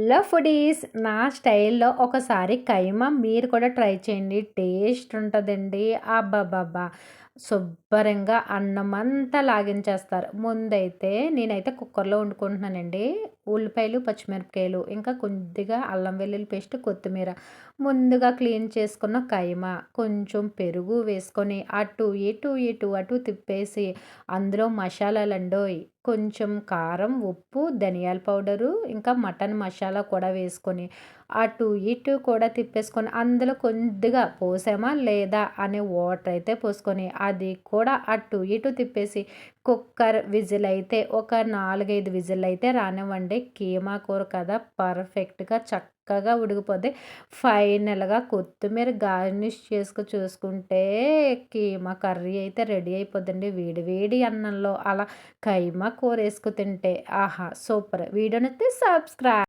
Hello foodies, నా స్టైల్‌లో ఒకసారి కైమా మీరు కూడా ట్రై చేయండి. టేస్ట్ ఉంటదండి. అబ్బబ్బబ్బా! శుబ్బరంగా అన్నమంతా లాగించేస్తారు. ముందైతే నేనైతే కుక్కర్‌లో వండుకుంటున్నానండి. ఉల్లిపాయలు, పచ్చిమిరపకాయలు, ఇంకా కొద్దిగా అల్లం వెల్లుల్లి పేస్ట్, కొత్తిమీర, ముందుగా క్లీన్ చేసుకున్న కైమా, కొంచెం పెరుగు వేసుకొని అటు ఇటు, ఇటు అటు తిప్పేసి అందులో మసాలాలండోయ్! కొంచెం కారం, ఉప్పు, ధనియాల పౌడరు, ఇంకా మటన్ మసాలా కూడా వేసుకొని, అటు ఇటు కూడా తిప్పేసుకొని, అందులో కొద్దిగా పోసామా లేదా అనే వాటర్ అయితే పోసుకొని, అది కూడా అటు ఇటు తిప్పేసి, కుక్కర్ విజిల్ అయితే ఒక 4, 5 విజిల్ అయితే రానివ్వండి. కీమా కూర కదా పర్ఫెక్ట్‌గా చక్కగా ఉడికిపోద్ది. ఫైనల్‌గా కొత్తిమీర గార్నిష్ చూసుకుంటే కీమా కర్రీ అయితే రెడీ అయిపోద్దండి. వేడి వేడి అన్నంలో అలా కైమా కూరేసుకు తింటే ఆహా! సూపర్. వీడియో నచ్చితే సబ్స్క్రైబ్.